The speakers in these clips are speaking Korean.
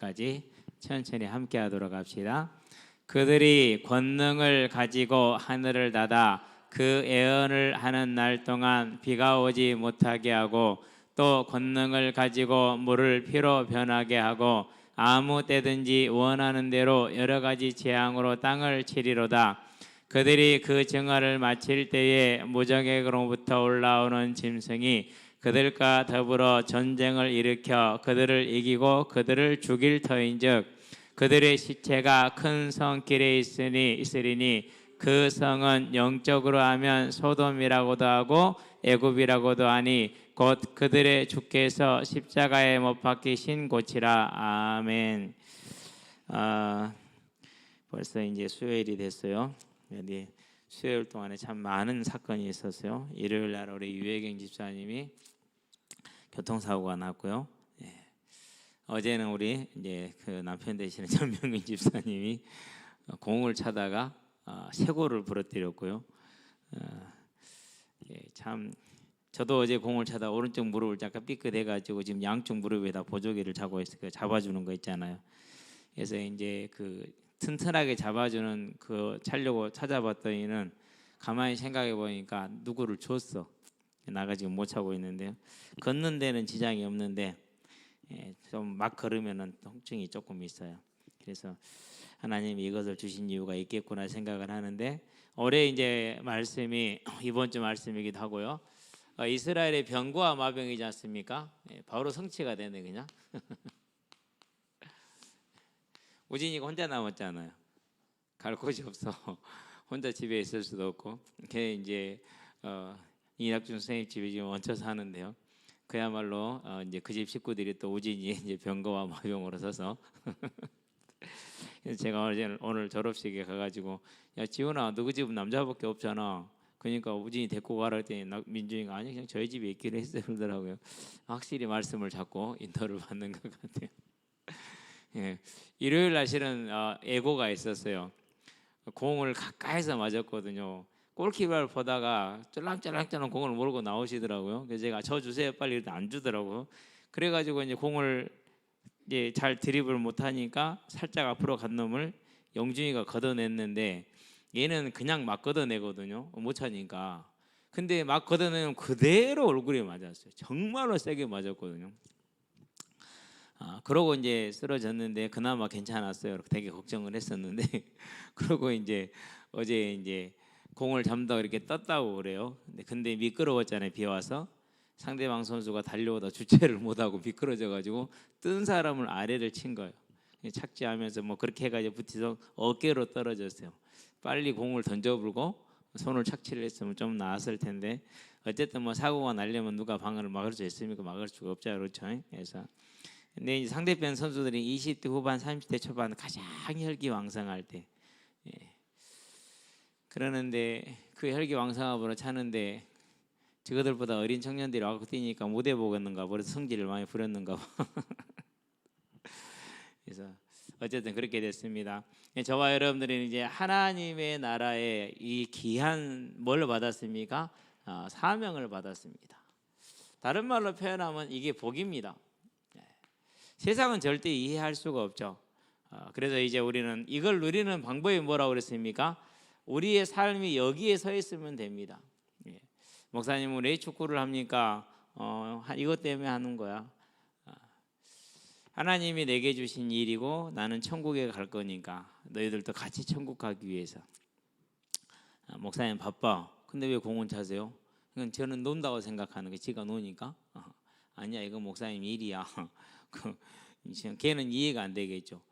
까지 천천히 함께 하도록 합시다. 그들이 권능을 가지고 하늘을 닫아 그 예언을 하는 날 동안 비가 오지 못하게 하고 또 권능을 가지고 물을 피로 변하게 하고 아무 때든지 원하는 대로 여러 가지 재앙으로 땅을 치리로다. 그들이 그 증언을 마칠 때에 무적에게로부터 올라오는 짐승이 그들과 더불어 전쟁을 일으켜 그들을 이기고 그들을 죽일 터인즉 그들의 시체가 큰 성길에 있으리니 그 성은 영적으로 하면 소돔이라고도 하고 애굽이라고도 하니 곧 그들의 주께서 십자가에 못 박히신 곳이라. 아멘. 벌써 이제 수요일이 됐어요. 네, 수요일 동안에 참 많은 사건이 있었어요. 일요일 날 우리 유혜경 집사님이 교통사고가 났고요. 네. 어제는 우리 이제 그 남편 되시는 전명민 집사님이 공을 차다가 쇄골을 부러뜨렸고요. 참 저도 어제 공을 차다 오른쪽 무릎을 약간 삐끗해가지고 지금 양쪽 무릎에다 보조개를 잡아주는 거 있잖아요. 그래서 이제 그 튼튼하게 잡아주는 그 차려고 찾아봤더니는 가만히 생각해 보니까 누구를 줬어. 나가 지금 못 차고 있는데요. 걷는 데는 지장이 없는데 좀 막 걸으면은 통증이 조금 있어요. 그래서 하나님이 이것을 주신 이유가 있겠구나 생각을 하는데 올해 이제 말씀이 이번 주 말씀이기도 하고요. 이스라엘의 병과 마병이지 않습니까? 바로 성취가 되네 그냥. 우진이가 혼자 남았잖아요. 갈 곳이 없어. 혼자 집에 있을 수도 없고. 걔 이제 이낙준 선생님 집에 지금 얹혀 사는데요. 그야말로 이제 그 집 식구들이 또 우진이 이제 병거와 마병으로 서서. 그래서 제가 오늘 졸업식에 가가지고 야 지훈아 너 그 집은 남자밖에 없잖아. 그러니까 우진이 데리고 가라 했더니 민준이가 아니 그냥 저희 집에 있기로 했어요 그러더라고요. 확실히 말씀을 잡고 인터를 받는 것 같아요. 예, 일요일 날 실은 예고가 있었어요. 공을 가까이서 맞았거든요. 골키퍼를 보다가 쫄랑쫄랑쫄랑 공을 몰고 나오시더라고요. 그래서 제가 저 주세요 빨리 이랬더니 안 주더라고요. 그래가지고 이제 공을 이제 잘 드리블 못하니까 살짝 앞으로 간 놈을 영준이가 걷어냈는데 얘는 그냥 막 걷어내거든요. 못 차니까. 근데 막 걷어내면 그대로 얼굴에 맞았어요. 정말로 세게 맞았거든요. 그러고 이제 쓰러졌는데 그나마 괜찮았어요. 되게 걱정을 했었는데 그러고 이제 어제 이제 공을 잡다가 이렇게 떴다고 그래요. 근데 미끄러웠잖아요. 비 와서 상대방 선수가 달려오다 주체를 못하고 미끄러져가지고 뜬 사람을 아래를 친 거예요. 착지하면서 뭐 그렇게 해가지고 붙어서 어깨로 떨어졌어요. 빨리 공을 던져불고 손을 착지를 했으면 좀 나았을 텐데 어쨌든 뭐 사고가 나려면 누가 방어를 막을 수 있습니까? 막을 수가 없죠, 그렇죠? 그래서 근데 이제 상대편 선수들이 20대 후반, 30대 초반 가장 혈기왕성할 때, 그러는데 그 혈기왕성함으로 차는데 저들보다 어린 청년들이 와서 뛰니까 무대 보겠는가, 그래서 성질을 많이 부렸는가 봐. 그래서 어쨌든 그렇게 됐습니다. 저와 여러분들은 이제 하나님의 나라에 이 귀한 뭘 받았습니까? 사명을 받았습니다. 다른 말로 표현하면 이게 복입니다. 세상은 절대 이해할 수가 없죠. 그래서 이제 우리는 이걸 누리는 방법이 뭐라고 그랬습니까? 우리의 삶이 여기에 서 있으면 됩니다. 목사님은 왜 축구를 합니까? 이것 때문에 하는 거야. 하나님이 내게 주신 일이고 나는 천국에 갈 거니까 너희들도 같이 천국 가기 위해서. 목사님 바빠. 근데 왜 공원 차세요? 그건 저는 논다고 생각하는 게 지가 노니까. 아니야 이거 목사님 일이야. 걔는 이해가 안 되겠죠.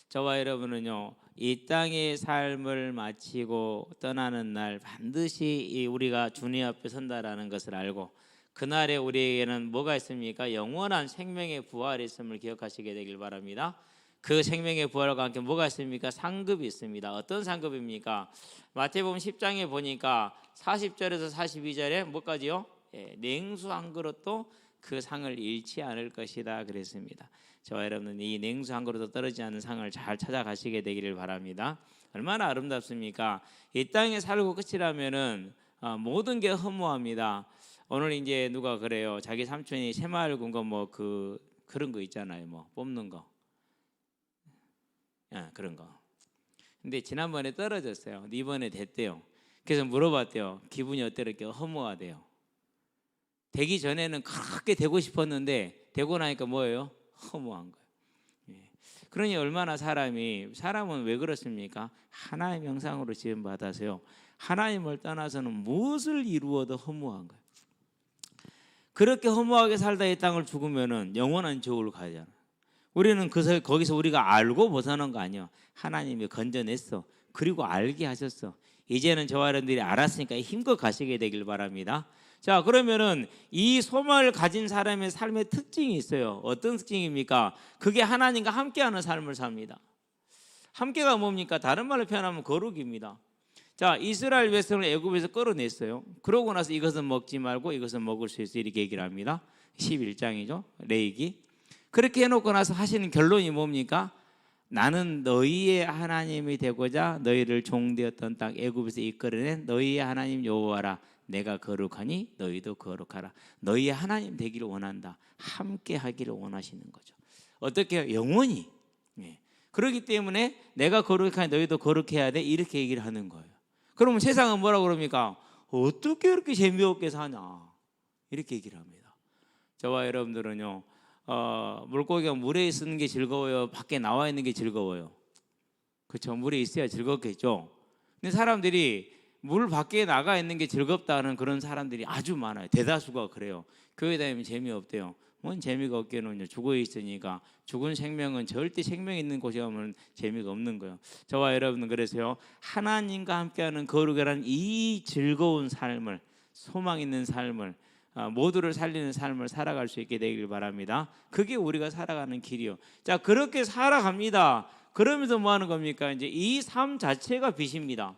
저와 여러분은요 이 땅의 삶을 마치고 떠나는 날 반드시 우리가 주님 앞에 선다라는 것을 알고 그날에 우리에게는 뭐가 있습니까? 영원한 생명의 부활이 있음을 기억하시게 되길 바랍니다. 그 생명의 부활과 함께 뭐가 있습니까? 상급이 있습니다. 어떤 상급입니까? 마태복음 10장에 보니까 40절에서 42절에 뭐까지요? 냉수 한 그릇도 그 상을 잃지 않을 것이다 그랬습니다. 저와 여러분은 이 냉수 한 그릇도 떨어지지 않는 상을 잘 찾아가시게 되기를 바랍니다. 얼마나 아름답습니까? 이 땅에 살고 끝이라면은 모든 게 허무합니다. 오늘 이제 누가 그래요. 자기 삼촌이 새마을 군거 뭐 그런 거 있잖아요. 뭐 뽑는 거. 그런 거. 근데 지난번에 떨어졌어요. 이번에 됐대요. 그래서 물어봤대요. 기분이 어때? 이렇게 허무하대요. 되기 전에는 그렇게 되고 싶었는데 되고 나니까 뭐예요? 허무한 거예요. 그러니 얼마나 사람은 왜 그렇습니까? 하나님의 형상으로 지음 받아서요. 하나님을 떠나서는 무엇을 이루어도 허무한 거예요. 그렇게 허무하게 살다 이 땅을 죽으면은 영원한 지옥으로 가잖아. 우리는 거기서 우리가 알고 벗어난 거 아니야. 하나님이 건져냈어. 그리고 알게 하셨어. 이제는 저와 여러분들이 알았으니까 힘껏 가시게 되길 바랍니다. 자, 그러면은 이 소망을 가진 사람의 삶의 특징이 있어요. 어떤 특징입니까? 그게 하나님과 함께하는 삶을 삽니다. 함께가 뭡니까? 다른 말로 표현하면 거룩입니다. 자, 이스라엘 백성을 애굽에서 끌어냈어요. 그러고 나서 이것은 먹지 말고 이것은 먹을 수 있어, 이렇게 얘기를 합니다. 11장이죠. 레위기. 그렇게 해놓고 나서 하시는 결론이 뭡니까? 나는 너희의 하나님이 되고자 너희를 종되었던 땅 애굽에서 이끌어낸 너희의 하나님 여호와라. 내가 거룩하니 너희도 거룩하라. 너희의 하나님 되기를 원한다. 함께 하기를 원하시는 거죠. 어떻게? 영원히. 그렇기 때문에 내가 거룩하니 너희도 거룩해야 돼, 이렇게 얘기를 하는 거예요. 그러면 세상은 뭐라고 그럽니까? 어떻게 이렇게 재미없게 사냐, 이렇게 얘기를 합니다. 저와 여러분들은요, 물고기가 물에 있는 게 즐거워요, 밖에 나와 있는 게 즐거워요? 그렇죠. 물에 있어야 즐겁겠죠. 근데 사람들이 물 밖에 나가 있는 게 즐겁다는 그런 사람들이 아주 많아요. 대다수가 그래요. 교회 다니면 재미없대요. 뭔 재미가 없게는요, 죽어 있으니까. 죽은 생명은 절대 생명 있는 곳에 가면 재미가 없는 거예요. 저와 여러분은 그래서요, 하나님과 함께하는 거룩이라는 이 즐거운 삶을, 소망 있는 삶을, 모두를 살리는 삶을 살아갈 수 있게 되길 바랍니다. 그게 우리가 살아가는 길이요. 자, 그렇게 살아갑니다. 그러면서 뭐 하는 겁니까? 이제 이 삶 자체가 빛입니다.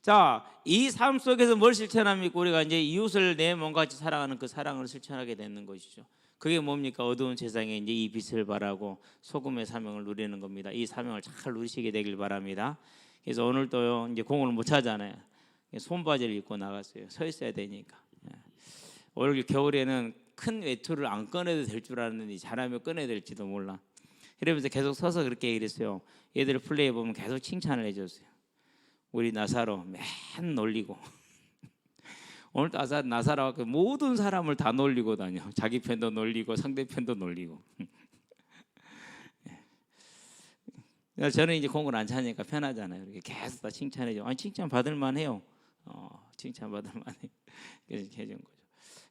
자, 이 삶 속에서 뭘 실천합니까? 우리가 이제 이웃을 내 몸과 같이 사랑하는 그 사랑을 실천하게 되는 것이죠. 그게 뭡니까? 어두운 세상에 이제 이 빛을 발하고 소금의 사명을 누리는 겁니다. 이 사명을 잘 누리시게 되길 바랍니다. 그래서 오늘도요, 이제 공을 못 차잖아요. 손바지를 입고 나갔어요. 서 있어야 되니까. 올 겨울에는 큰 외투를 안 꺼내도 될 줄 알았는데 잘하면 꺼내야 될지도 몰라. 이러면서 계속 서서 그렇게 얘기했어요. 얘들 플레이 보면 계속 칭찬을 해줬어요. 우리 나사로 맨 놀리고 오늘 나사로 모든 사람을 다 놀리고 다녀. 자기 편도 놀리고 상대편도 놀리고. 저는 이제 공을 안 차니까 편하잖아요. 이렇게 계속 다 칭찬해줘. 아니, 칭찬 받을만 해요. 칭찬 받을만 해. 그래서 해준 거죠.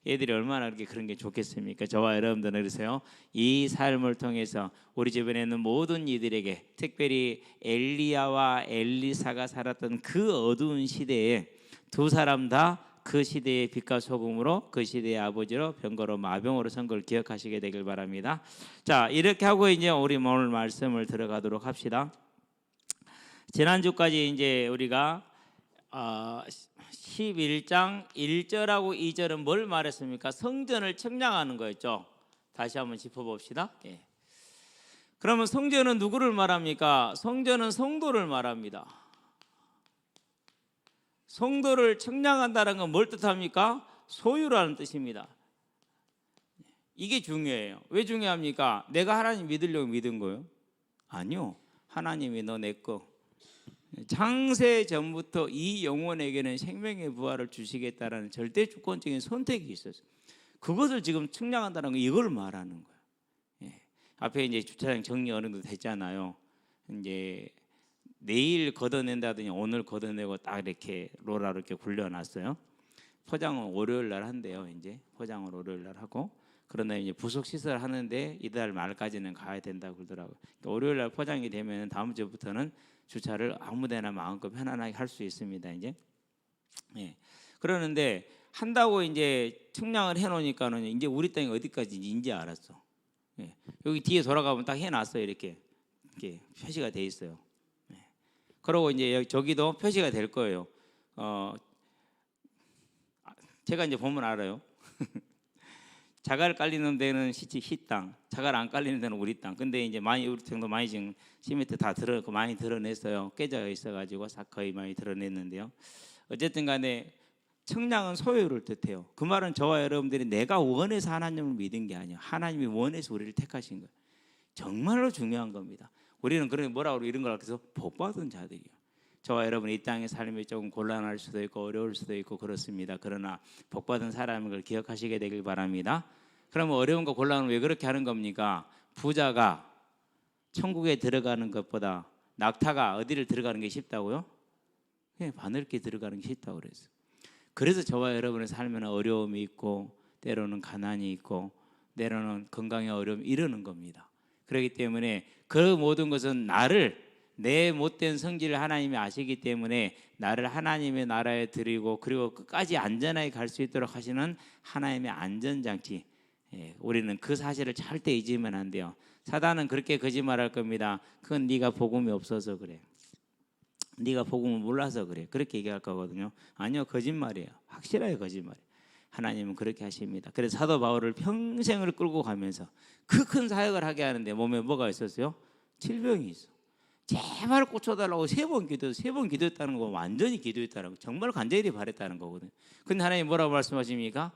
얘들이 얼마나 그런 게 좋겠습니까? 저와 여러분들은 그래서요, 이 삶을 통해서 우리 주변에 있는 모든 이들에게, 특별히 엘리야와 엘리사가 살았던 그 어두운 시대에 두 사람 다 그 시대의 빛과 소금으로, 그 시대의 아버지로, 병거로 마병으로 선 걸 기억하시게 되길 바랍니다. 자, 이렇게 하고 이제 우리 오늘 말씀을 들어가도록 합시다. 지난주까지 이제 우리가 11장 1절하고 2절은 뭘 말했습니까? 성전을 청량하는 거였죠. 다시 한번 짚어봅시다. 그러면 성전은 누구를 말합니까? 성전은 성도를 말합니다. 성도를 청량한다는 건 뭘 뜻합니까? 소유라는 뜻입니다. 이게 중요해요. 왜 중요합니까? 내가 하나님 믿으려고 믿은 거예요? 아니요. 하나님이 너 내 거, 창세 전부터 이 영혼에게는 생명의 부활을 주시겠다라는 절대 주권적인 선택이 있었어요. 그것을 지금 측량한다는 거, 이걸 말하는 거예요. 앞에 이제 주차장 정리 어느 정도 됐잖아요. 이제 내일 걷어낸다더니 오늘 걷어내고 딱 이렇게 로라로 이렇게 굴려놨어요. 포장은 월요일 날 한대요. 이제 포장을 월요일 날 하고, 그러나 이제 부속 시설 하는데 이달 말까지는 가야 된다고 그러더라고요. 그러니까 월요일 날 포장이 되면 다음 주부터는 주차를 아무데나 마음껏 편안하게 할 수 있습니다. 이제. 그러는데 한다고 이제 측량을 해놓으니까는 이제 우리 땅이 어디까지인지 이제 알았어. 여기 뒤에 돌아가면 딱 해놨어요. 이렇게 표시가 돼 있어요. 그리고 이제 저기도 표시가 될 거예요. 제가 이제 보면 알아요. 자갈 깔리는 데는 시 땅, 자갈 안 깔리는 데는 우리 땅. 근데 이제 많이 우리 정도 많이 지금 시멘트 다 많이 드러냈어요. 깨져 있어가지고 거의 많이 드러냈는데요. 어쨌든간에 청량은 소유를 뜻해요. 그 말은 저와 여러분들이 내가 원해서 하나님을 믿은 게 아니에요. 하나님이 원해서 우리를 택하신 거예요. 정말로 중요한 겁니다. 우리는 그런 뭐라고 이런 걸 해서 복받은 자들이요. 저와 여러분 이 땅의 삶이 조금 곤란할 수도 있고 어려울 수도 있고 그렇습니다. 그러나 복받은 사람인 걸 기억하시게 되길 바랍니다. 그러면 어려운 거 곤란은 왜 그렇게 하는 겁니까? 부자가 천국에 들어가는 것보다 낙타가 어디를 들어가는 게 쉽다고요? 그냥 바늘길 들어가는 게 쉽다고 그랬어요. 그래서 저와 여러분의 삶에는 어려움이 있고 때로는 가난이 있고 때로는 건강의 어려움 이러는 겁니다. 그렇기 때문에 그 모든 것은 내 못된 성질을 하나님이 아시기 때문에 나를 하나님의 나라에 드리고 그리고 끝까지 안전하게 갈 수 있도록 하시는 하나님의 안전장치. 우리는 그 사실을 절대 잊으면 안 돼요. 사단은 그렇게 거짓말할 겁니다. 그건 네가 복음이 없어서 그래. 네가 복음을 몰라서 그래. 그렇게 얘기할 거거든요. 아니요, 거짓말이에요. 확실하게 거짓말이에요. 하나님은 그렇게 하십니다. 그래서 사도 바울을 평생을 끌고 가면서 그 큰 사역을 하게 하는데 몸에 뭐가 있었어요? 질병이 있어. 제발 고쳐달라고 3번 기도했다는 거 완전히 기도했다는 거 정말 간절히 바랬다는 거거든요. 근데 하나님 뭐라고 말씀하십니까?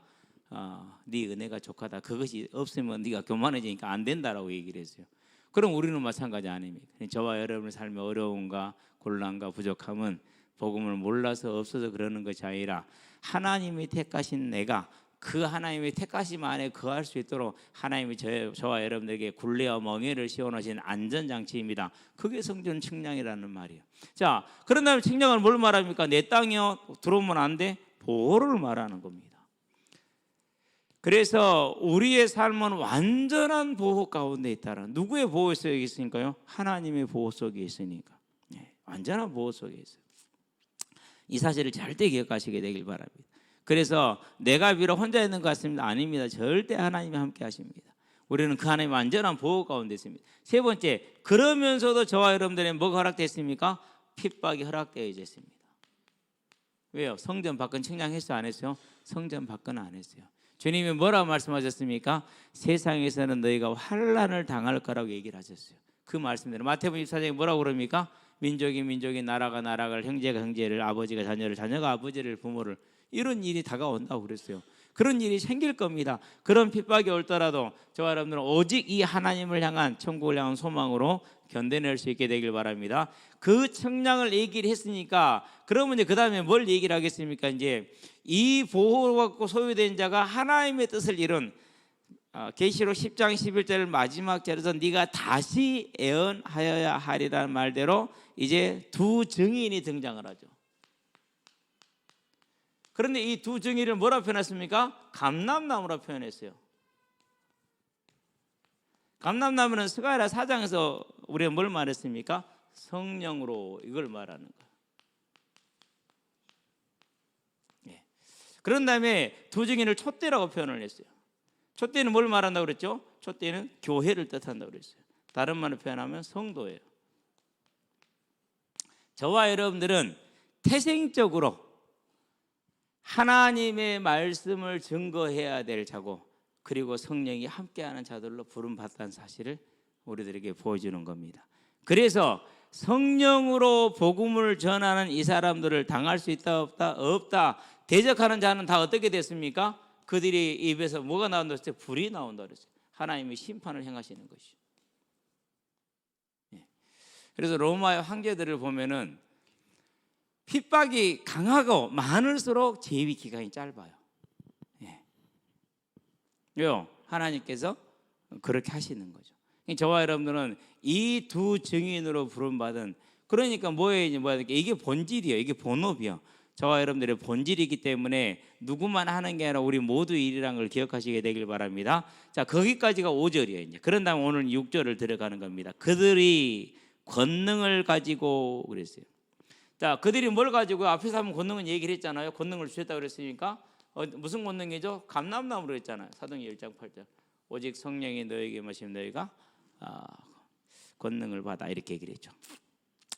네 은혜가 족하다. 그것이 없으면 네가 교만해지니까 안 된다라고 얘기를 했어요. 그럼 우리는 마찬가지 아닙니까? 저와 여러분의 삶의 어려움과 곤란과 부족함은 복음을 몰라서 없어서 그러는 것이 아니라 하나님이 택하신 내가 그 하나님의 택하심 안에 거할 수 있도록 하나님이 저와 여러분들에게 굴레와 멍에를 씌워놓으신 안전장치입니다. 그게 성전 측량이라는 말이에요. 자, 그런 다음에 측량을 뭘 말합니까? 내 땅이요 들어오면 안 돼? 보호를 말하는 겁니다. 그래서 우리의 삶은 완전한 보호 가운데 있다는, 누구의 보호 속에 있으니까요? 하나님의 보호 속에 있으니까. 완전한 보호 속에 있어요. 이 사실을 절대 기억하시게 되길 바랍니다. 그래서 내가 비록 혼자 있는 것 같습니다. 아닙니다. 절대 하나님이 함께 하십니다. 우리는 그 하나님의 완전한 보호 가운데 있습니다. 세 번째, 그러면서도 저와 여러분들에게 뭐가 허락됐습니까? 핍박이 허락되어 있습니다. 왜요? 성전 밖은 측량했어요? 안 했어요? 성전 밖은 안 했어요. 주님이 뭐라고 말씀하셨습니까? 세상에서는 너희가 환난을 당할 거라고 얘기를 하셨어요. 그 말씀대로 마태복음 24장에 뭐라고 그럽니까? 민족이 민족이, 나라가 나라를, 형제가 형제를, 아버지가 자녀를, 자녀가 아버지를, 부모를, 이런 일이 다가온다고 그랬어요. 그런 일이 생길 겁니다. 그런 핍박이 올더라도 저와 여러분들은 오직 이 하나님을 향한, 천국을 향한 소망으로 견뎌낼 수 있게 되길 바랍니다. 그 청량을 얘기를 했으니까 그러면 이제 그 다음에 뭘 얘기를 하겠습니까? 이제 이 보호를 받고 소유된 자가 하나님의 뜻을 이룬, 계시록 10장 11절 마지막 절에서 네가 다시 애언하여야 하리라는 말대로 이제 두 증인이 등장을 하죠. 그런데 이 두 증인을 뭐라 표현했습니까? 감람나무라 표현했어요. 감람나무는 스가랴 4장에서 우리가 뭘 말했습니까? 성령으로, 이걸 말하는 거예요. 그런 다음에 두 증인을 촛대라고 표현을 했어요. 촛대는 뭘 말한다고 그랬죠? 촛대는 교회를 뜻한다고 그랬어요. 다른 말로 표현하면 성도예요. 저와 여러분들은 태생적으로 하나님의 말씀을 증거해야 될 자고, 그리고 성령이 함께하는 자들로 부름받다는 사실을 우리들에게 보여주는 겁니다. 그래서 성령으로 복음을 전하는 이 사람들을 당할 수 있다 없다? 없다. 대적하는 자는 다 어떻게 됐습니까? 그들이 입에서 뭐가 나온다 했어요? 불이 나온다 그랬어요. 하나님이 심판을 행하시는 것이죠. 그래서 로마의 황제들을 보면은 핍박이 강하고 많을수록 재위 기간이 짧아요. 왜요? 하나님께서 그렇게 하시는 거죠. 저와 여러분들은 이 두 증인으로 부름받은, 그러니까 뭐예요? 이게 본질이에요. 이게 본업이요. 저와 여러분들의 본질이기 때문에 누구만 하는 게 아니라 우리 모두 일이라는 걸 기억하시게 되길 바랍니다. 자, 거기까지가 5절이에요. 이제. 그런 다음 오늘 6절을 들어가는 겁니다. 그들이 권능을 가지고 그랬어요. 자, 그들이 뭘 가지고, 앞에서 한번 권능은 얘기를 했잖아요. 권능을 주셨다고 그랬으니까 무슨 권능이죠? 감람나무로 했잖아요. 사도행전 1장 8절. 오직 성령이 너에게 마시면 너희가 권능을 받아, 이렇게 얘기를 했죠.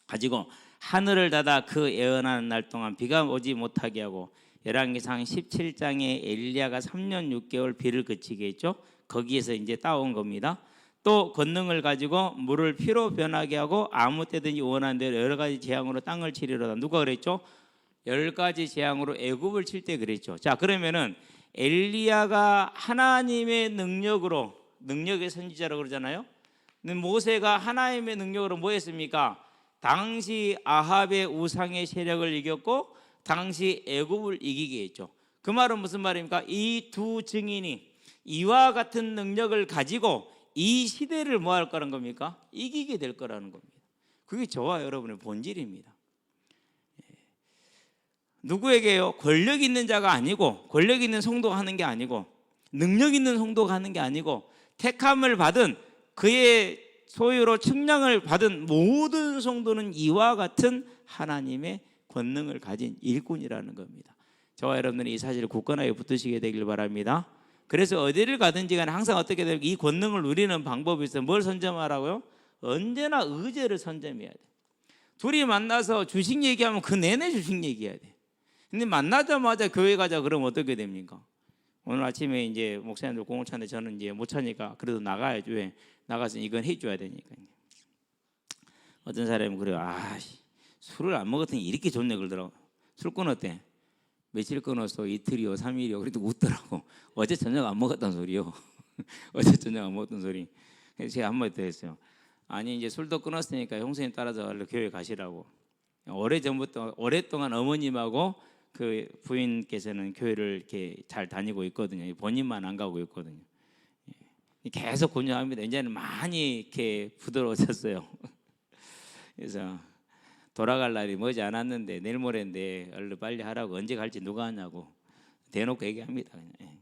가지고 하늘을 닫아 그 예언하는 날 동안 비가 오지 못하게 하고, 열왕기상 17장에 엘리야가 3년 6개월 비를 그치게 했죠. 거기에서 이제 따온 겁니다. 또 권능을 가지고 물을 피로 변하게 하고 아무 때든지 원하는 대로 여러 가지 재앙으로 땅을 치리로다. 누가 그랬죠? 10가지 재앙으로 애굽을 칠 때 그랬죠. 자, 그러면은 엘리야가 하나님의 능력으로, 능력의 선지자라고 그러잖아요. 근데 모세가 하나님의 능력으로 뭐 했습니까? 당시 아합의 우상의 세력을 이겼고 당시 애굽을 이기게 했죠. 그 말은 무슨 말입니까? 이 두 증인이 이와 같은 능력을 가지고 이 시대를 뭐 할 거라는 겁니까? 이기게 될 거라는 겁니다. 그게 저와 여러분의 본질입니다. 누구에게요? 권력 있는 자가 아니고, 권력 있는 성도가 하는 게 아니고, 능력 있는 성도가 하는 게 아니고, 택함을 받은 그의 소유로 측량을 받은 모든 성도는 이와 같은 하나님의 권능을 가진 일꾼이라는 겁니다. 저와 여러분들이 이 사실을 굳건하게 붙드시게 되길 바랍니다. 그래서 어디를 가든지 간에 항상 어떻게 되면 이 권능을 누리는 방법이 있어요. 뭘 선점하라고요? 언제나 의제를 선점해야 돼. 둘이 만나서 주식 얘기하면 그 내내 주식 얘기해야 돼. 근데 만나자마자 교회 가자 그러면 어떻게 됩니까? 오늘 아침에 이제 목사님들 공을 차는데 저는 이제 못 차니까 그래도 나가야죠. 왜? 나가서 이건 해줘야 되니까. 어떤 사람이 그래요. 술을 안 먹었더니 이렇게 좋네 그러더라고. 술 끊었대. 며칠 끊었어? 이틀이요, 3일이요. 그래도 웃더라고. 어제 저녁 안 먹었단 소리요. 어제 저녁 안 먹었던 소리. 그래서 제가 한마디 더 했어요. 아니 이제 술도 끊었으니까 형수님 따라서 얼른 교회 가시라고. 오래전부터 오랫동안 어머님하고 그 부인께서는 교회를 이렇게 잘 다니고 있거든요. 본인만 안 가고 있거든요. 계속 권유합니다. 이제는 많이 이렇게 부드러워졌어요. 그래서 돌아갈 날이 머지 않았는데 내일 모레인데 얼른 빨리 하라고. 언제 갈지 누가 하냐고 대놓고 얘기합니다. 그냥.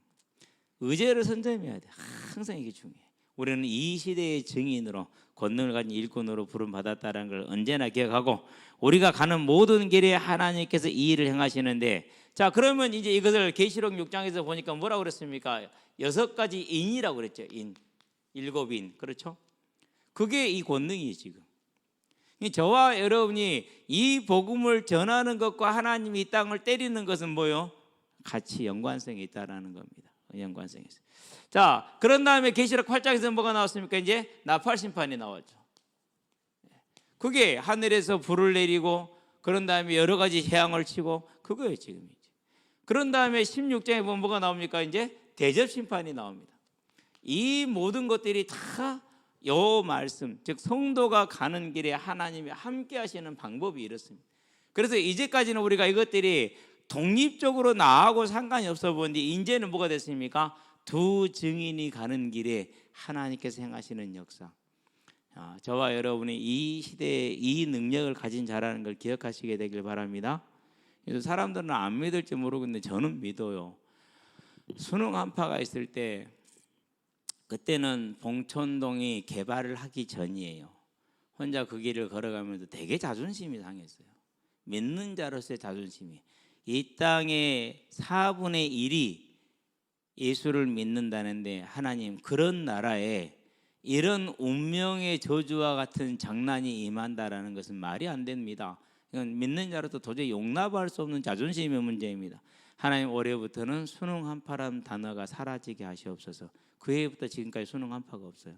의제를 선점해야 돼. 항상 이게 중요해. 우리는 이 시대의 증인으로 권능을 가진 일꾼으로 부름 받았다는 걸 언제나 기억하고 우리가 가는 모든 길에 하나님께서 이 일을 행하시는데, 자 그러면 이제 이것을 계시록 6장에서 보니까 뭐라고 그랬습니까? 6가지 인이라고 그랬죠. 인, 7인. 그렇죠? 그게 이 권능이에요. 지금 저와 여러분이 이 복음을 전하는 것과 하나님이 이 땅을 때리는 것은 뭐요? 같이 연관성이 있다라는 겁니다. 연관성이 있어요. 자, 그런 다음에 계시록 8장에서 뭐가 나왔습니까? 이제 나팔 심판이 나왔죠. 그게 하늘에서 불을 내리고 그런 다음에 여러 가지 재앙을 치고 그거예요 지금. 그런 다음에 16장에 보면 뭐가 나옵니까? 이제 대접 심판이 나옵니다. 이 모든 것들이 다 요 말씀, 즉 성도가 가는 길에 하나님이 함께 하시는 방법이 이렇습니다. 그래서 이제까지는 우리가 이것들이 독립적으로 나하고 상관이 없어 보는데 이제는 뭐가 됐습니까? 두 증인이 가는 길에 하나님께서 행하시는 역사. 저와 여러분이 이 시대에 이 능력을 가진 자라는 걸 기억하시게 되길 바랍니다. 그래서 사람들은 안 믿을지 모르겠는데 저는 믿어요. 수능 한파가 있을 때 그때는 봉천동이 개발을 하기 전이에요. 혼자 그 길을 걸어가면서 되게 자존심이 상했어요. 믿는 자로서의 자존심이. 이 땅의 4분의 1이 예수를 믿는다는데 하나님 그런 나라에 이런 운명의 저주와 같은 장난이 임한다라는 것은 말이 안 됩니다. 이건 믿는 자로도 도저히 용납할 수 없는 자존심의 문제입니다. 하나님 올해부터는 수능 한파라는 단어가 사라지게 하시옵소서. 그 해부터 지금까지 수능 한파가 없어요.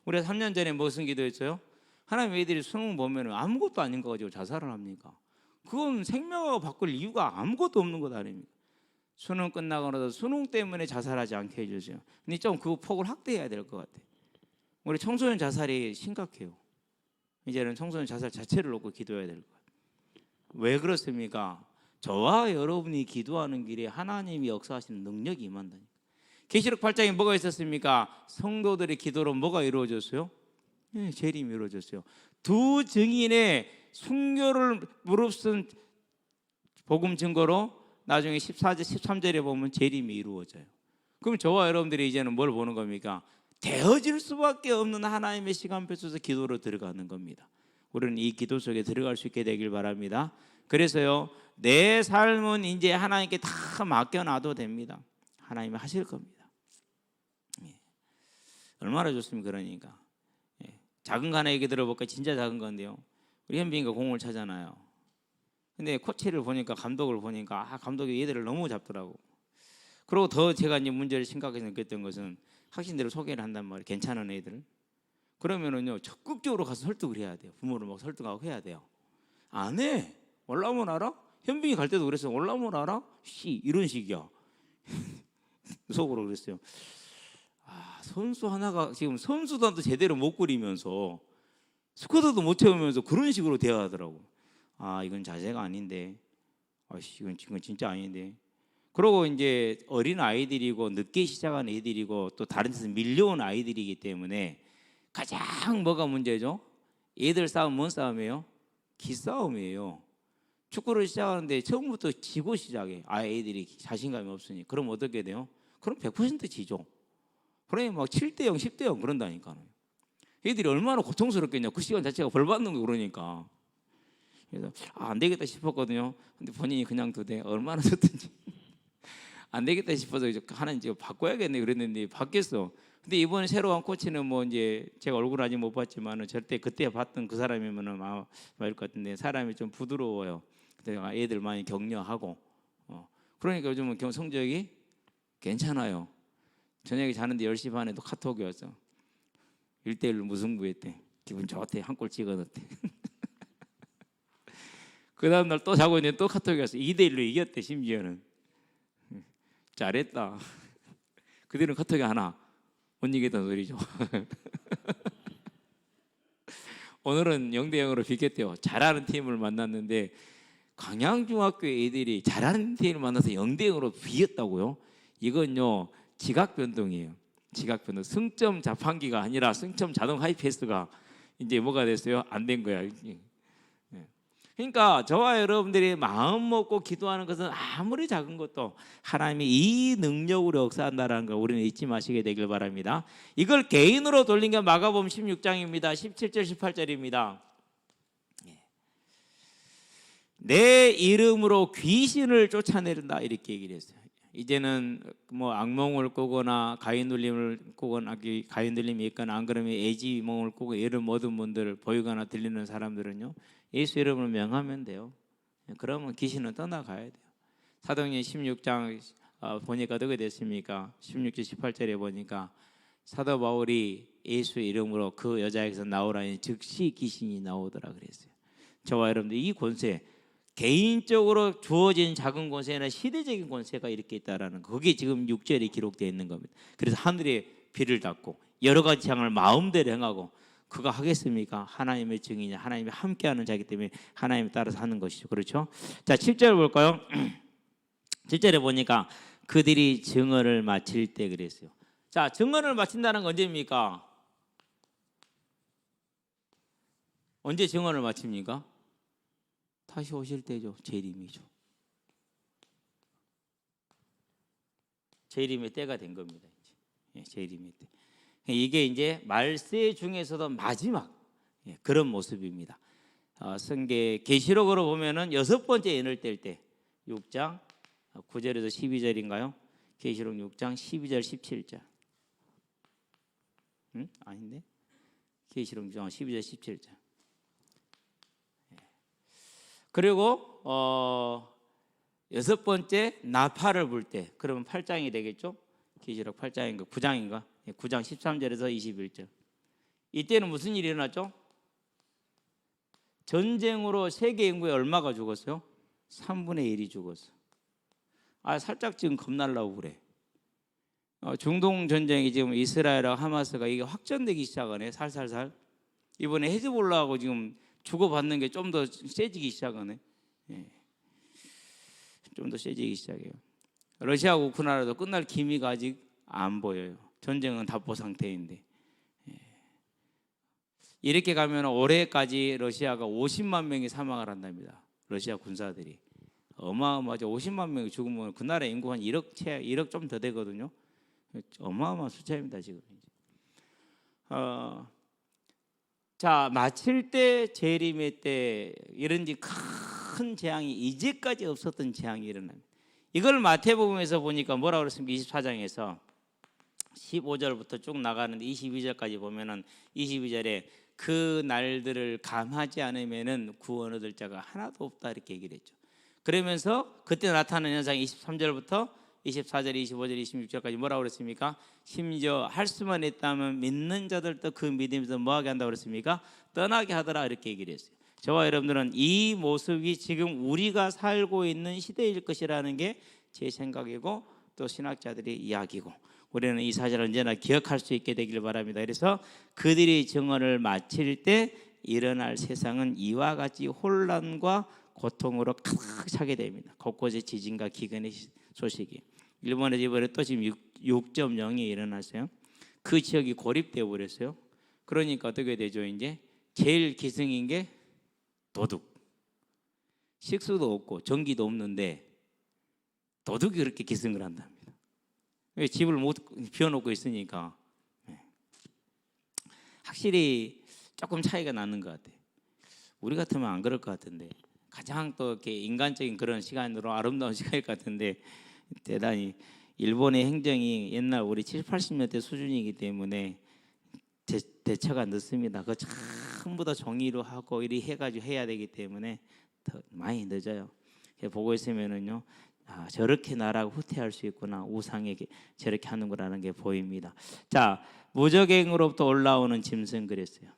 우리가 3년 전에 무슨 기도했어요? 하나님 애들이 수능 보면 아무것도 아닌 거 가지고 자살을 합니까? 그건 생명을 바꿀 이유가 아무것도 없는 것 아닙니까? 수능 끝나고 나서 수능 때문에 자살하지 않게 해주세요. 근데 좀 그 폭을 확대해야 될 것 같아요. 우리 청소년 자살이 심각해요. 이제는 청소년 자살 자체를 놓고 기도해야 될 것 같아요. 왜 그렇습니까? 저와 여러분이 기도하는 길에 하나님이 역사하시는 능력이 임한다니까. 계시록 8장에 뭐가 있었습니까? 성도들의 기도로 뭐가 이루어졌어요? 네, 재림이 이루어졌어요. 두 증인의 순교를 무릅쓴 복음 증거로 나중에 14절, 13절에 보면 재림이 이루어져요. 그럼 저와 여러분들이 이제는 뭘 보는 겁니까? 되어질 수밖에 없는 하나님의 시간표 속에서 기도로 들어가는 겁니다. 우리는 이 기도 속에 들어갈 수 있게 되길 바랍니다. 그래서요, 내 삶은 이제 하나님께 다 맡겨놔도 됩니다. 하나님이 하실 겁니다. 얼마나 좋습니까? 그러니까 작은 거 하나 얘기 들어볼까? 진짜 작은 건데요, 우리 현빈이가 공을 차잖아요. 근데 코치를 보니까, 감독을 보니까 감독이 얘들을 너무 잡더라고. 그리고 더 제가 이제 문제를 심각하게 느꼈던 것은 학생들을 소개를 한단 말이에요. 괜찮은 애들. 그러면은요, 적극적으로 가서 설득을 해야 돼요. 부모를 막 설득하고 해야 돼요. 안 해. 올라오면 알아? 현빈이 갈 때도 그랬어. 올라오면 알아? 이런 식이야. 속으로 그랬어요. 선수 하나가 지금 선수단도 제대로 못 그리면서 스쿼드도 못 채우면서 그런 식으로 대화하더라고. 이건 자세가 아닌데, 이건 진짜 아닌데. 그러고 이제 어린 아이들이고 늦게 시작한 애들이고 또 다른 데서 밀려온 아이들이기 때문에 가장 뭐가 문제죠? 애들 싸움 뭔 싸움이에요? 기싸움이에요. 축구를 시작하는데 처음부터 지고 시작해. 애들이 자신감이 없으니. 그럼 어떻게 돼요? 그럼 100% 지죠. 그러면 막 7대0, 10대0 그런다니까. 애들이 얼마나 고통스럽겠냐. 그 시간 자체가 벌 받는 거 그러니까. 그래서 안 되겠다 싶었거든요. 근데 본인이 그냥 두대 얼마나 좋든지 안 되겠다 싶어서 하나님 지금 바꿔야겠네 그랬는데 바뀌었어. 근데 이번에 새로 한 코치는 뭐 이제 제가 얼굴 아직 못 봤지만은 절대 그때 봤던 그 사람이면은 말일 것 같은데 사람이 좀 부드러워요. 근데 애들 많이 격려하고 그러니까 요즘은 성적이 괜찮아요. 저녁에 자는데 10시 반에도 카톡이 왔어. 1대1로 무승부했대. 기분 좋대. 한 골 찍어넣었대. 그 다음날 또 자고 있는데 또 카톡이 왔어. 2대1로 이겼대. 심지어는. 잘했다. 그대로 카톡이 하나. 못 이겼다는 소리죠. 오늘은 0대0으로 비겼대요. 잘하는 팀을 만났는데 광양중학교 애들이 잘하는 팀을 만나서 0대0으로 비겼다고요? 이건요 지각 변동이에요. 지각 변동. 승점 자판기가 아니라 승점 자동 하이패스가 이제 뭐가 됐어요? 안 된 거야. 그러니까 저와 여러분들이 마음 먹고 기도하는 것은 아무리 작은 것도 하나님이 이 능력으로 역사한다는 걸 우리는 잊지 마시게 되길 바랍니다. 이걸 개인으로 돌린 게 마가복음 16장입니다. 17절 18절입니다. 내 이름으로 귀신을 쫓아내린다 이렇게 얘기를 했어요. 이제는 뭐 악몽을 꾸거나 가위눌림을 꾸거나 가위눌림이 있거나 안 그러면 애지몽을 꾸고 이런 모든 분들 보이거나 들리는 사람들은요 예수 이름을 명하면 돼요. 그러면 귀신은 떠나가야 돼요. 사도행전 16장 보니까 어떻게 됐습니까? 16절 18절에 보니까 사도 바울이 예수 이름으로 그 여자에게서 나오라니 즉시 귀신이 나오더라 그랬어요. 저와 여러분들 이 권세 개인적으로 주어진 작은 권세나 시대적인 권세가 이렇게 있다라는 거. 그게 지금 6절에 기록되어 있는 겁니다. 그래서 하늘에 비를 닫고 여러 가지 장을 마음대로 행하고 그가 하겠습니까? 하나님의 증인이냐 하나님이 함께하는 자이기 때문에 하나님에 따라서 하는 것이죠. 그렇죠? 자 7절 볼까요? 7절에 보니까 그들이 증언을 마칠 때 그랬어요. 자 증언을 마친다는 건 언제입니까? 언제 증언을 마칩니까? 다시 오실 때죠. 재림이죠. 재림의 때가 된 겁니다. 재림의 때. 이게 이제 말세 중에서도 마지막 그런 모습입니다. 성계 계시록으로 보면은 6번째 인을 뗄 때 6장 9절에서 12절인가요? 계시록 6장 12절 17절. 아닌데? 계시록 6장 12절 17절. 그리고 6번째 나팔을 불 때 그러면 8장이 되겠죠? 계시록 8장인가 9장인가? 9장 13절에서 21절. 이때는 무슨 일이 일어났죠? 전쟁으로 세계 인구의 얼마가 죽었어요? 3분의 1이 죽었어. 살짝 지금 겁날라고 그래. 중동 전쟁이 지금 이스라엘과 하마스가 이게 확전되기 시작하네. 살살살. 이번에 헤즈볼라하고 지금 주고받는 게 좀 더 세지기 시작하네. 좀 더 세지기 시작해요. 러시아하고 우크라이나도 끝날 기미가 아직 안 보여요. 전쟁은 답보 상태인데. 이렇게 가면 올해까지 러시아가 50만 명이 사망을 한답니다. 러시아 군사들이. 어마어마하죠. 50만 명이 죽으면 그 나라 인구 한 1억 좀 더 되거든요. 어마어마한 숫자입니다 지금. 자 마칠 때 재림의 때 이런 큰 재앙이 이제까지 없었던 재앙이 일어납니다. 이걸 마태복음에서 보니까 뭐라고 그랬습니까? 24장에서 15절부터 쭉 나가는데 22절까지 보면은 22절에 그 날들을 감하지 않으면은 구원 얻을 자가 하나도 없다 이렇게 얘기를 했죠. 그러면서 그때 나타나는 현상이 23절부터 24절, 25절, 26절까지 뭐라고 그랬습니까? 심지어 할 수만 있다면 믿는 자들도 그 믿음에서 뭐하게 한다고 그랬습니까? 떠나게 하더라 이렇게 얘기를 했어요. 저와 여러분들은 이 모습이 지금 우리가 살고 있는 시대일 것이라는 게 제 생각이고 또 신학자들의 이야기고 우리는 이 사실을 언제나 기억할 수 있게 되기를 바랍니다. 그래서 그들이 증언을 마칠 때 일어날 세상은 이와 같이 혼란과 고통으로 가득 차게 됩니다. 곳곳에 지진과 기근의 소식이. 일본에서 이번에 또 지금 6.0이 일어났어요. 그 지역이 고립되어 버렸어요. 그러니까 어떻게 되죠? 이제 제일 기승인 게 도둑. 식수도 없고 전기도 없는데 도둑이 그렇게 기승을 한답니다. 왜? 집을 못 비워놓고 있으니까. 확실히 조금 차이가 나는 것 같아요. 우리 같으면 안 그럴 것 같은데, 가장 또 이렇게 인간적인 그런 시간으로 아름다운 시간일 것 같은데, 대단히 일본의 행정이 옛날 우리 70, 80년대 수준이기 때문에 대처가 늦습니다. 그거 전부 다 종이로 하고 이리 해가지고 해야 되기 때문에 더 많이 늦어요. 보고 있으면은요, 아, 저렇게 나라가 후퇴할 수 있구나, 우상에게 저렇게 하는구나라는 게 보입니다. 자, 무적행으로부터 올라오는 짐승 그랬어요.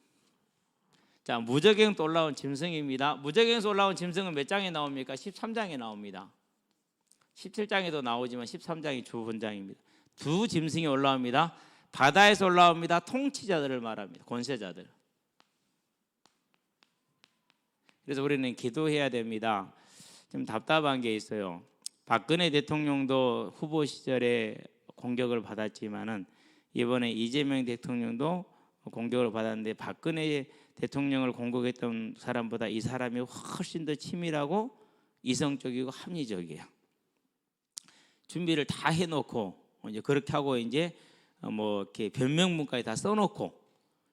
자, 무적행부터 올라온 짐승입니다. 무적행에서 올라온 짐승은 몇 장에 나옵니까? 13장에 나옵니다. 17장에도 나오지만 13장이 주본장입니다. 두 짐승이 올라옵니다. 바다에서 올라옵니다. 통치자들을 말합니다. 권세자들. 그래서 우리는 기도해야 됩니다. 좀 답답한 게 있어요. 박근혜 대통령도 후보 시절에 공격을 받았지만은 이번에 이재명 대통령도 공격을 받았는데, 박근혜 대통령을 공격했던 사람보다 이 사람이 훨씬 더 치밀하고 이성적이고 합리적이에요. 준비를 다 해놓고 이제 그렇게 하고 이제 뭐 이렇게 변명문까지 다 써놓고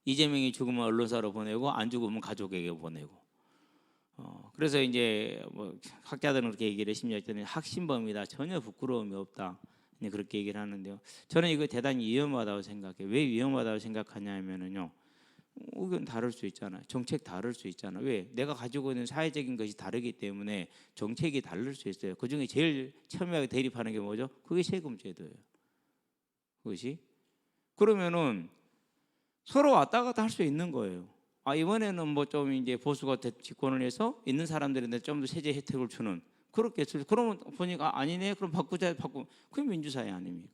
이재명이 죽으면 언론사로 보내고 안 죽으면 가족에게 보내고. 그래서 이제 뭐 학자들은 그렇게 얘기를 심리학자들은 학신범이다, 전혀 부끄러움이 없다, 그렇게 얘기를 하는데요. 저는 이거 대단히 위험하다고 생각해요. 왜 위험하다고 생각하냐면요, 의견 다를 수 있잖아요. 정책 다를 수 있잖아요. 왜? 내가 가지고 있는 사회적인 것이 다르기 때문에 정책이 다를 수 있어요. 그중에 제일 첨예하게 대립하는 게 뭐죠? 그게 세금 제도예요. 그것이. 그러면은 서로 왔다 갔다 할 수 있는 거예요. 아, 이번에는 뭐 좀 이제 보수가 집권을 해서 있는 사람들한테 좀 더 세제 혜택을 주는, 그렇게 했어요. 그러면 보니까 아니네, 그럼 바꾸자, 그게 민주사회 아닙니까?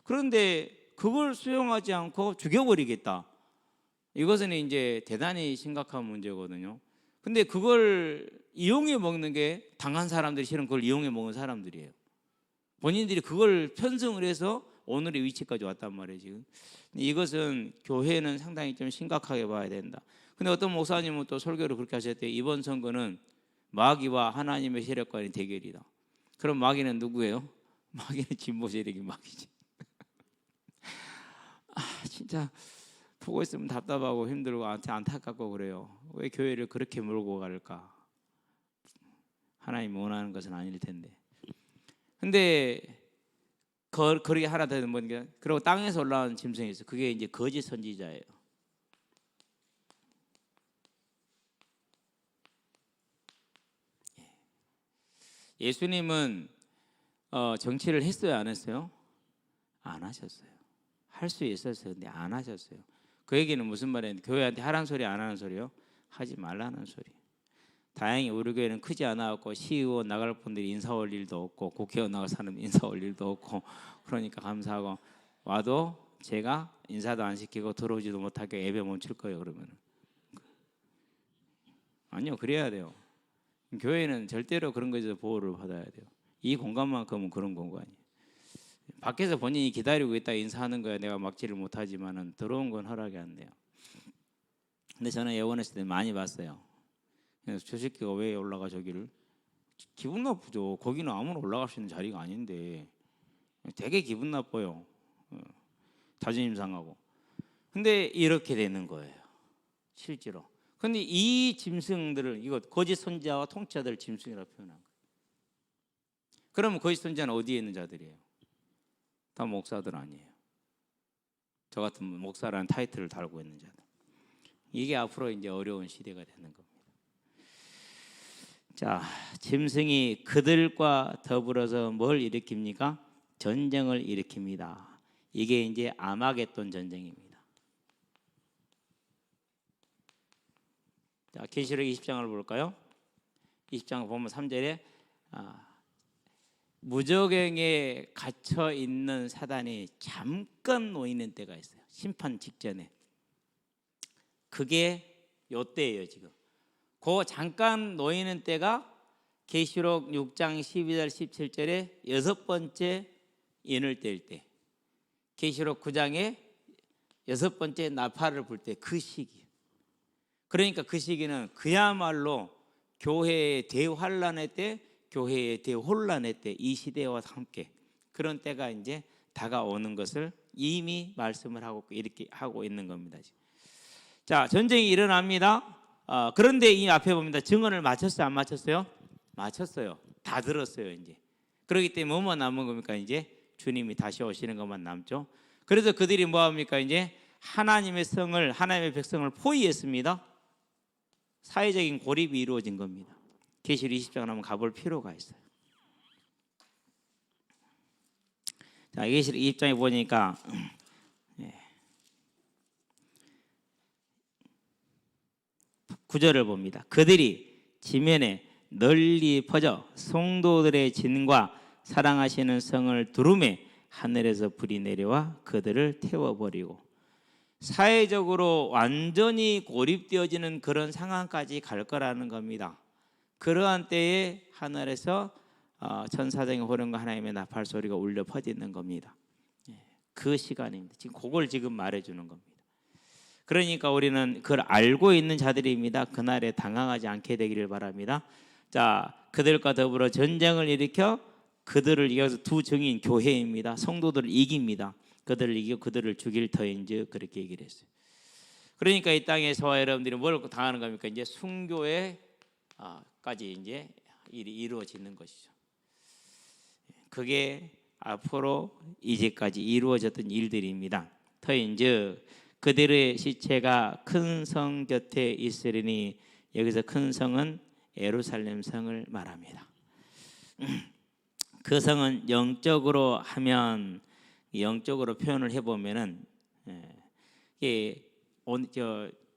그런데 그걸 수용하지 않고 죽여버리겠다, 이것은 이제 대단히 심각한 문제거든요. 근데 그걸 이용해 먹는 게 당한 사람들이 실은 그걸 이용해 먹은 사람들이에요. 본인들이 그걸 편성을 해서 오늘의 위치까지 왔단 말이에요. 지금 이것은 교회는 상당히 좀 심각하게 봐야 된다. 근데 어떤 목사님은 또 설교를 그렇게 하셨대요. 이번 선거는 마귀와 하나님의 세력 간의 대결이다. 그럼 마귀는 누구예요? 마귀는 진보 세력이 마귀지. 아, 진짜 보고 있으면 답답하고 힘들고 안타깝고 그래요. 왜 교회를 그렇게 몰고 갈까? 하나님 원하는 것은 아닐 텐데. 근데 그렇게 하나 더 뭔가, 그리고 땅에서 올라온 짐승이 있어. 그게 이제 거짓 선지자예요. 예수님은 정치를 했어요, 안 했어요? 안 하셨어요. 할 수 있었어요. 근데 안 하셨어요. 그 얘기는 무슨 말이에요? 교회한테 하라는 소리 안 하는 소리요? 하지 말라는 소리. 다행히 우리 교회는 크지 않아갖고 시의원 나갈 분들이 인사 올 일도 없고 국회의원 나갈 사람 인사 올 일도 없고, 그러니까 감사하고, 와도 제가 인사도 안 시키고 들어오지도 못하게 예배 멈출 거예요. 그러면 아니요, 그래야 돼요. 교회는 절대로 그런 것에서 보호를 받아야 돼요. 이 공간만큼은 그런 공간이에요. 밖에서 본인이 기다리고 있다 인사하는 거야 내가 막지를 못하지만은 들어온 건 허락이 안 돼요. 근데 저는 예원했을 때 많이 봤어요. 그래서 저 새끼가 왜 올라가 저기를? 기분 나쁘죠. 거기는 아무나 올라갈 수 있는 자리가 아닌데 되게 기분 나빠요. 자존심 상하고. 근데 이렇게 되는 거예요, 실제로. 근데 이 짐승들을, 이거 거짓 선지자와 통치자들을 짐승이라고 표현한 거예요. 그러면 거짓 선지자는 어디에 있는 자들이에요? 다 목사들 아니에요. 저 같은 목사라는 타이틀을 달고 있는 자들. 이게 앞으로 이제 어려운 시대가 되는 겁니다. 자, 짐승이 그들과 더불어서 뭘 일으킵니까? 전쟁을 일으킵니다. 이게 이제 아마겟돈 전쟁입니다. 자, 계시록 20장을 볼까요? 20장을 보면 3절에 무저갱에 갇혀 있는 사단이 잠깐 놓이는 때가 있어요. 심판 직전에. 그게 요때예요. 지금 그 잠깐 놓이는 때가 계시록 6장 12절 17절에 여섯 번째 인을 뗄 때, 계시록 9장에 여섯 번째 나팔을 불 때, 그 시기. 그러니까 그 시기는 그야말로 교회의 대환란의 때, 교회의 대혼란의 때, 이 시대와 함께 그런 때가 이제 다가오는 것을 이미 말씀을 하고 이렇게 하고 있는 겁니다. 자, 전쟁이 일어납니다. 그런데 이 앞에 봅니다. 증언을 마쳤어요, 안 마쳤어요? 마쳤어요. 다 들었어요. 이제 그렇기 때문에 뭐만 남은 겁니까? 이제 주님이 다시 오시는 것만 남죠. 그래서 그들이 뭐 합니까? 이제 하나님의 성을, 하나님의 백성을 포위했습니다. 사회적인 고립이 이루어진 겁니다. 계시록 20장 한번 가볼 필요가 있어요. 자, 계시록 20장에 보니까 9절을 봅니다. 그들이 지면에 널리 퍼져 성도들의 진과 사랑하시는 성을 두루매 하늘에서 불이 내려와 그들을 태워버리고, 사회적으로 완전히 고립되어지는 그런 상황까지 갈 거라는 겁니다. 그러한 때에 하늘에서 천사장의 호령과 하나님의 나팔 소리가 울려 퍼지는 겁니다. 그 시간입니다. 지금 그걸 지금 말해주는 겁니다. 그러니까 우리는 그걸 알고 있는 자들입니다. 그날에 당황하지 않게 되기를 바랍니다. 자, 그들과 더불어 전쟁을 일으켜 그들을 이겨서 두 증인 교회입니다. 성도들을 이깁니다. 그들을 이겨 그들을 죽일 터인즉, 그렇게 얘기를 했어요. 그러니까 이 땅에 저와 여러분들이 뭘 당하는 겁니까? 이제 순교에까지 이제 일이 이루어지는 것이죠. 그게 앞으로 이제까지 이루어졌던 일들입니다. 터인즉 그들의 시체가 큰 성 곁에 있으리니, 여기서 큰 성은 예루살렘 성을 말합니다. 그 성은 영적으로 하면, 영적으로 표현을 해보면은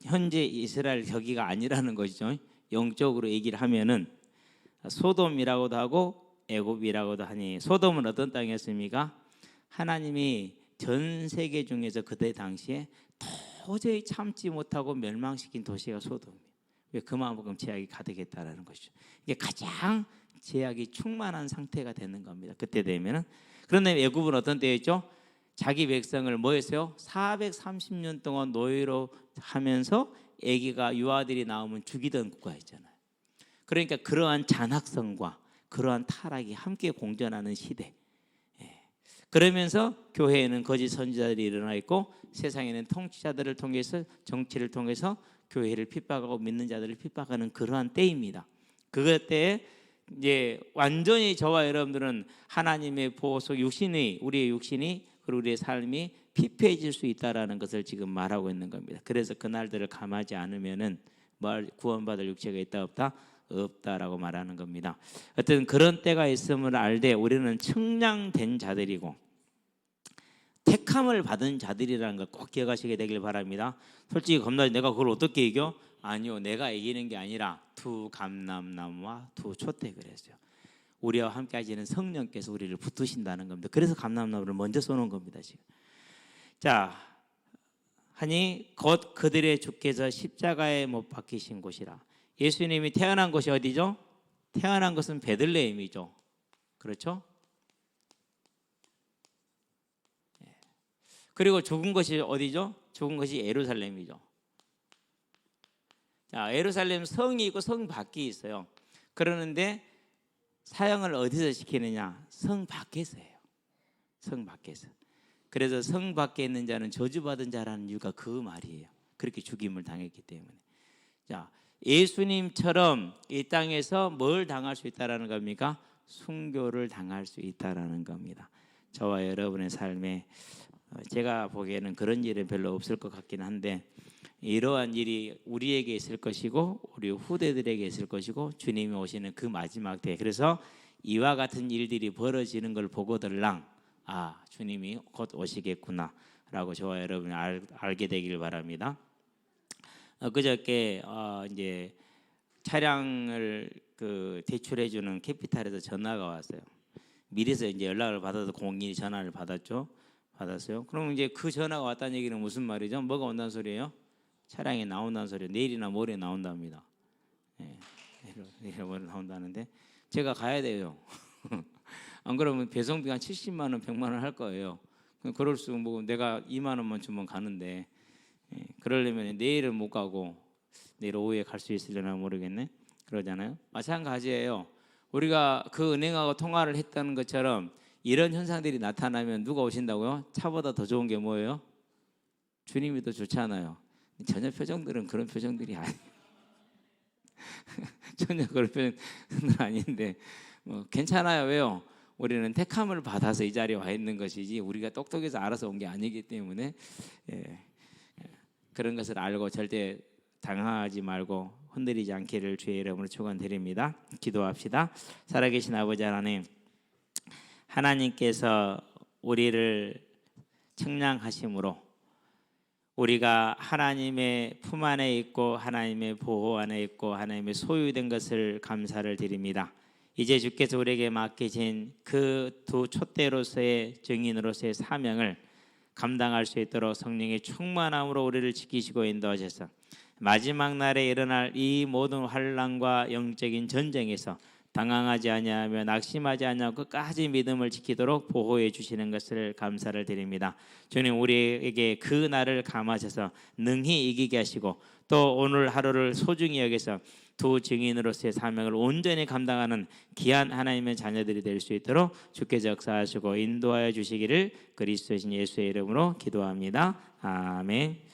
현재 이스라엘 격이가 아니라는 것이죠. 영적으로 얘기를 하면은 소돔이라고도 하고 애굽이라고도 하니, 소돔은 어떤 땅이었습니까? 하나님이 전 세계 중에서 그때 당시에 도저히 참지 못하고 멸망시킨 도시가 소돔이에요. 왜? 그만큼 죄악이 가득했다라는 것이죠. 이게 가장 죄악이 충만한 상태가 되는 겁니다. 그때 되면은. 그런데 애굽은 어떤 때였죠? 자기 백성을 뭐 했어요? 430년 동안 노예로 하면서 아기가 유아들이 나오면 죽이던 국가였잖아요. 그러니까 그러한 잔악성과 그러한 타락이 함께 공존하는 시대. 그러면서 교회에는 거짓 선지자들이 일어나 있고, 세상에는 통치자들을 통해서, 정치를 통해서 교회를 핍박하고 믿는 자들을 핍박하는 그러한 때입니다. 그것 때에 이제 완전히 저와 여러분들은 하나님의 보호 속 육신이, 우리의 육신이, 그리고 우리의 삶이 피폐해질 수 있다라는 것을 지금 말하고 있는 겁니다. 그래서 그날들을 감하지 않으면은 구원받을 육체가 있다 없다? 없다라고 말하는 겁니다. 어떤 그런 때가 있음을 알되 우리는 측량된 자들이고 택함을 받은 자들이라는 걸 꼭 기억하시게 되길 바랍니다. 솔직히 겁나지, 내가 그걸 어떻게 이겨? 아니요, 내가 이기는 게 아니라 두 감람나무와 두 촛대 그랬어요. 우리와 함께 하시는 성령께서 우리를 붙드신다는 겁니다. 그래서 감람나무를 먼저 쏘는 겁니다. 지금. 자, 하니 곧 그들의 주께서 십자가에 못 박히신 곳이라. 예수님이 태어난 곳이 어디죠? 태어난 것은 베들레헴이죠. 그렇죠? 그리고 죽은 것이 어디죠? 죽은 것이 예루살렘이죠. 자, 예루살렘 성이 있고 성 밖이 있어요. 그러는데 사형을 어디서 시키느냐? 성 밖에서 해요. 성 밖에서. 그래서 성 밖에 있는 자는 저주받은 자라는 이유가 그 말이에요. 그렇게 죽임을 당했기 때문에. 자, 예수님처럼 이 땅에서 뭘 당할 수 있다라는 겁니까? 순교를 당할 수 있다라는 겁니다. 저와 여러분의 삶에 제가 보기에는 그런 일은 별로 없을 것 같긴 한데, 이러한 일이 우리에게 있을 것이고 우리 후대들에게 있을 것이고 주님이 오시는 그 마지막 때, 그래서 이와 같은 일들이 벌어지는 걸 보고들랑 주님이 곧 오시겠구나 라고 저와 여러분이 알게 되길 바랍니다. 그저께 이제 차량을 대출해주는 캐피탈에서 전화가 왔어요. 미리서 이제 연락을 받아서 공인이 전화를 받았어요. 그럼 이제 그 전화가 왔다는 얘기는 무슨 말이죠? 뭐가 온다는 소리예요? 차량이 나온다는 소리예요. 내일이나 모레 나온답니다. 예, 내일 모레 나온다는데 제가 가야 돼요. 안 그러면 배송비가 한 70만 원, 100만 원 할 거예요. 그럴수록 뭐 내가 2만 원만 주면 가는데 그러려면 내일은 못 가고 내일 오후에 갈 수 있으려나 모르겠네. 그러잖아요. 마찬가지예요. 우리가 그 은행하고 통화를 했다는 것처럼 이런 현상들이 나타나면 누가 오신다고요? 차보다 더 좋은 게 뭐예요? 주님이 더 좋잖아요. 전혀 표정들은 그런 표정들이 아니. 전혀 그런 표정들 아닌데 뭐 괜찮아요. 왜요? 우리는 택함을 받아서 이 자리에 와 있는 것이지 우리가 똑똑해서 알아서 온 게 아니기 때문에 그런 것을 알고 절대 당황하지 말고 흔들리지 않기를 주의 이름으로 축원드립니다. 기도합시다. 살아계신 아버지 하나님, 하나님께서 우리를 청량하심으로 우리가 하나님의 품 안에 있고 하나님의 보호 안에 있고 하나님의 소유된 것을 감사를 드립니다. 이제 주께서 우리에게 맡기신 그 두 촛대로서의 증인으로서의 사명을 감당할 수 있도록 성령의 충만함으로 우리를 지키시고 인도하셔서 마지막 날에 일어날 이 모든 환난과 영적인 전쟁에서 당황하지 아니하며 낙심하지 아니하고 끝까지 믿음을 지키도록 보호해 주시는 것을 감사를 드립니다. 주님, 우리에게 그 날을 감하셔서 능히 이기게 하시고 또 오늘 하루를 소중히 여기서 두 증인으로서의 사명을 온전히 감당하는 귀한 하나님의 자녀들이 될 수 있도록 주께서 역사하시고 인도하여 주시기를 그리스도신 예수의 이름으로 기도합니다. 아멘.